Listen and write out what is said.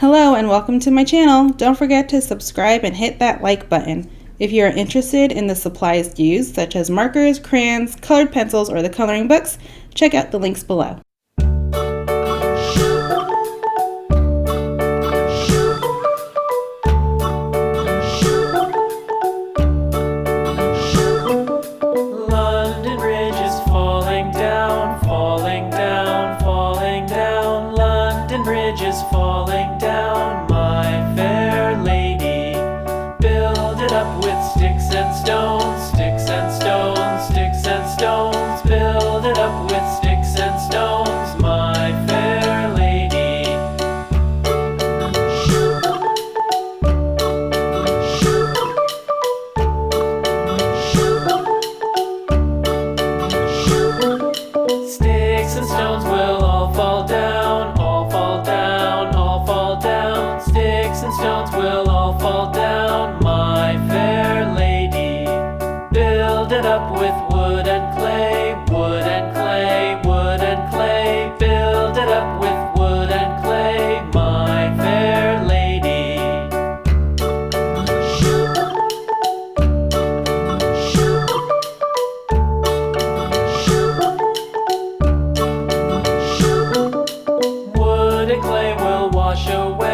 Hello and welcome to my channel. Don't forget to subscribe and hit that like button. If you are interested in the supplies used, such as markers, crayons, colored pencils, or the coloring books, check out the links below. London Bridge is falling down, falling down, falling down. London Bridge is falling down, my fair lady. Build it up with sticks and stones, sticks and stones, sticks and stones. Build it up with sticks and stones, my fair lady. Sticks and stones will all fall down, all fall down, all fall down. Sticks and stones will all fall down, my fair lady. Build it up with wood and clay, wood and clay, wood and clay. Build it up with wood and clay, my fair lady. Wood and clay will wash away.